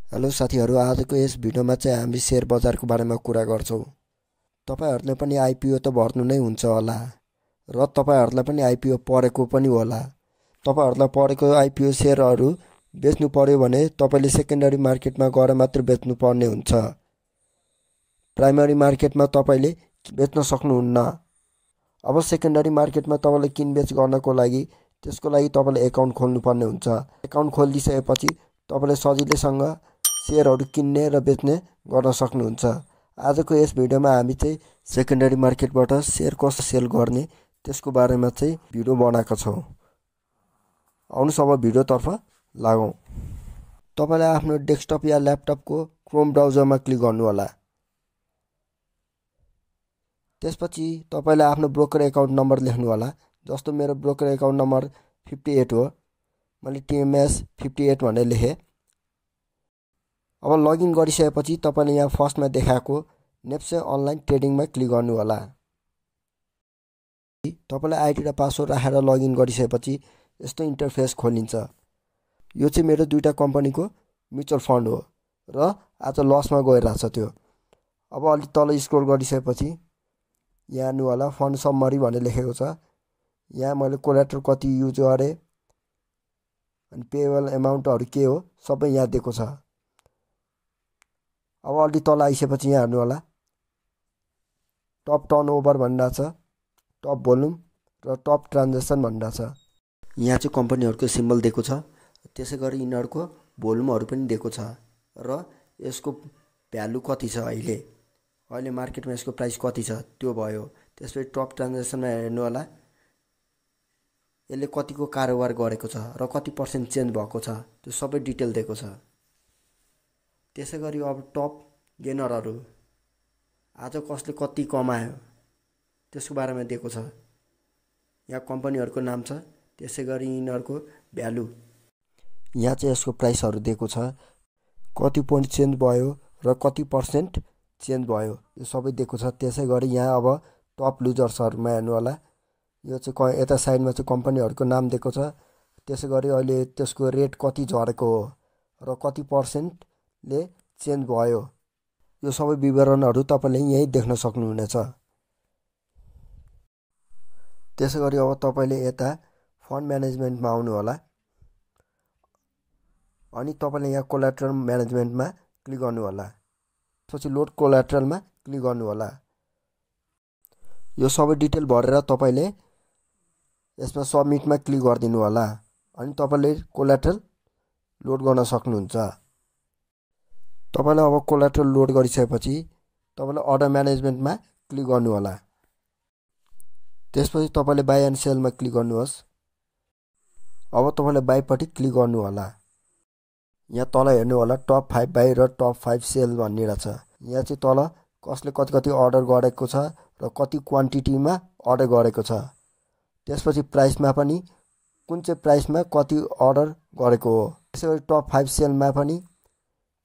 Hello साथीहरु, आजको यस भिडियोमा चाहिँ हामी शेयर बजारको बारेमा कुरा गर्छौं। तपाईहरुले पनि आईपीओ त भर्नु नै हुन्छ होला र तपाईहरुलाई पनि आईपीओ परेको पनि होला। तपाईहरुलाई परेको आईपीओ शेयरहरु बेच्नु पर्यो भने तपाईले सेकेन्डरी मार्केटमा गएर मात्र बेच्नु पर्ने हुन्छ। प्राइमरी मार्केटमा तपाईले बेच्न सक्नुहुन्न। अब सेकेन्डरी मार्केटमा तपाईले किनबेच गर्नको लागि त्यसको लागि तपाईले एकाउन्ट खोल्नु पर्ने हुन्छ। एकाउन्ट खोलिसकेपछि तपाईले सजिलैसँग शेयरहरु किन्ने र बेच्ने गर्न सक्नुहुन्छ। आजको यस भिडियोमा हामी चाहिँ सेकेन्डरी मार्केटबाट शेयर कसरी सेल गर्ने त्यसको बारेमा चाहिँ भिडियो बनाएका छौं। आउनुस् अब भिडियोतर्फ लागौं। तपाईले आफ्नो डेस्कटप या ल्यापटपको क्रोम ब्राउजरमा क्लिक गर्नु होला। त्यसपछि तपाईले आफ्नो ब्रोकर एकाउन्ट नम्बर लेख्नु होला। जस्तो मेरो ब्रोकर एकाउन्ट नम्बर 58 हो। मैले TMS 58 भनेर लेखे। अब लगइन गरिसकेपछि तपाईले यहाँ फर्स्टमा देखाएको नेप्से अनलाइन ट्रेडिङमा क्लिक गर्नु होला। तपाईले आईडी र पासवर्ड राखेर लगइन गरिसकेपछि यस्तो इन्टरफेस खोलिन्छ। यो चाहिँ मेरो दुईटा कम्पनीको म्युचुअल फन्ड हो र आज लसमा गइरहेछ त्यो। अब अलि तल स्क्रोल गरिसकेपछि यहाँ हेर्नु होला फन्ड समरी भनेर लेखेको छ। यहाँ मैले कोल्याटरल कति युज गरे अनि पेएबल अमाउन्टहरु के हो सबै यहाँ दिएको छ। अब अलि तल आइसकेपछि यहाँ हेर्नु होला टप टर्नओभर भनिरहेछ, टप भोल्युम र टप ट्रान्ज्याक्सन भनिरहेछ। यहाँ चाहिँ कम्पनीहरुको सिम्बल दिएको छ। त्यसैगरी यिनीहरुको भोल्युमहरु पनि दिएको छ र यसको भ्यालु कति छ अहिले मार्केटमा यसको प्राइस कति छ त्यो भयो। त्यसपछि टप ट्रान्ज्याक्सनमा हेर्नु होला यसले कतिको कारोबार गरेको छ र कति पर्सेन्ट चेन्ज भएको छ त्यो सबै डिटेल दिएको छ। त्यसैगरी अब टप गेनरहरु आज कसले कति कमायो त्यसको बारेमा दिएको छ। यहाँ कम्पनीहरुको नाम छ। त्यसैगरी यिनीहरुको भ्यालु यहाँ चाहिँ यसको प्राइसहरु दिएको छ। कति पोइन्ट चेन्ज भयो र कति पर्सेन्ट चेन्ज भयो यो सबै दिएको छ। त्यसैगरी यहाँ अब टप लुजर्सहरुमा हेर्नु होला। यो चाहिँ यता साइडमा चाहिँ कम्पनीहरुको नाम दिएको छ। त्यसैगरी अहिले त्यसको रेट कति झरेको हो र कति पर्सेन्टले चेन्ज भयो यो सबै विवरणहरु तपाईले यही देख्न सक्नुहुनेछ। त्यसैगरी अब तपाईले यता फन्ड म्यानेजमेन्टमा आउनु होला अनि तपाईले यहाँ कोल्याटरल म्यानेजमेन्टमा क्लिक गर्नु होला। त्यसपछि लोड कोल्याटरलमा क्लिक गर्नु होला। यो सबै डिटेल भरेर तपाईले यसमा सबमिटमा क्लिक गर्दिनु होला अनि तपाईले कोल्याटरल लोड गर्न सक्नुहुन्छ। तपाईले अब कोल्याटरल लोड गरिसकेपछि तपाईले अर्डर म्यानेजमेन्टमा क्लिक गर्नु होला। त्यसपछि तपाईले बाइ एन्ड सेलमा क्लिक गर्नुहोस्। अब तपाईले बाइ पटि क्लिक गर्नु होला। यहाँ तल हेर्नु होला टप 5 बाइ र टप 5 सेल भनिरहेछ। यहाँ चाहिँ तल कसले कति अर्डर गरेको छ र कति क्वान्टिटीमा अर्डर गरेको छ। त्यसपछि प्राइसमा पनि कुन चाहिँ प्राइसमा कति अर्डर गरेको हो। त्यसैगरी टप 5 सेलमा पनि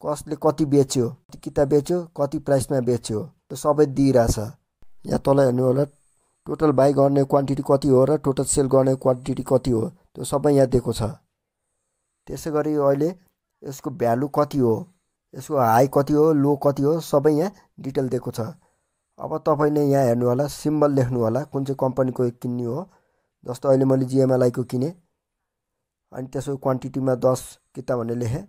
कसले कति बेच्यो, कति किताब बेच्यो, कति प्राइसमा बेच्यो त्यो सबै दिइराछ। यहाँ तल हेर्नु होला टोटल बाइ गर्ने क्वान्टिटी कति हो र टोटल सेल गर्ने क्वान्टिटी कति हो त्यो सबै यहाँ दिएको छ। त्यसैगरी अहिले यसको भ्यालु कति हो, यसको हाई कति हो, लो कति हो सबै यहाँ डिटेल दिएको छ। अब तपाईले यहाँ हेर्नु होला सिम्बल लेख्नु होला कुन चाहिँ कम्पनीको किन्ने हो। जस्तो अहिले मैले GMLI को किने अनि त्यसको क्वान्टिटीमा 10 किताब भनेर लेखे।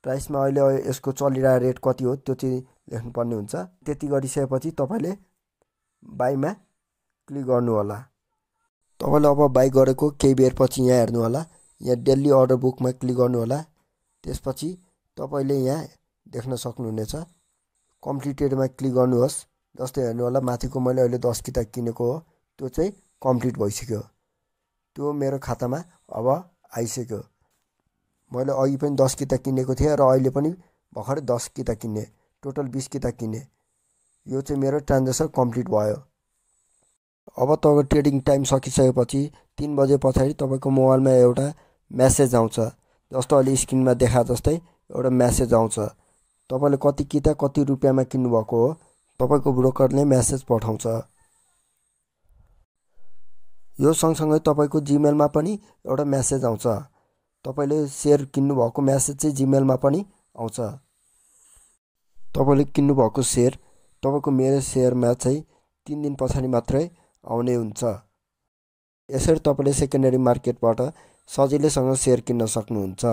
प्राइसमा अहिले यसको चलिरहेको रेट कति हो त्यो चाहिँ लेख्नु पर्ने हुन्छ। त्यति गरिसकेपछि तपाईले बाइमा क्लिक गर्नु होला। तपाईले अब बाइ गरेको केही बेर पछि यहाँ हेर्नु होला यहाँ डेली अर्डर बुकमा क्लिक गर्नु होला। त्यसपछि तपाईले यहाँ देख्न सक्नुहुनेछ कम्प्लिटेडमा क्लिक गर्नुहोस्। जस्तै हेर्नु होला माथिको मैले अहिले 10 किताब किनेको हो त्यो चाहिँ कम्प्लिट भइसक्यो। त्यो मेरो खातामा अब आइसक्यो। मैले अघि पनि 10 किताब किनेको थिएँ र अहिले पनि भर्खरै 10 किताब किने, टोटल 20 किताब किने। यो चाहिँ मेरो ट्रान्ज्याक्सन कम्प्लिट भयो। अब तपाईको ट्रेडिङ टाइम सकिसकेपछि 3 बजे पछाडी तपाईको मोबाइलमा एउटा मेसेज आउँछ। जस्तो अहिले स्क्रिनमा देखा जस्तै एउटा मेसेज आउँछ। तपाईले कति किताब कति रुपैयाँमा किन्नु भएको हो तपाईको ब्रोकरले मेसेज पठाउँछ। यो सँगसँगै तपाईको जीमेलमा पनि एउटा मेसेज आउँछ। तपाईले सेयर किन्नु भएको मेसेज चाहिँ जीमेलमा पनि आउँछ। तपाईले किन्नु भएको सेयर तपाईको मेरो सेयरमा चाहिँ 3 दिन पछाडि मात्रै आउने हुन्छ। यसरी तपाईले सेकेन्डरी मार्केटबाट सजिलैसँग सेयर किन्न सक्नुहुन्छ।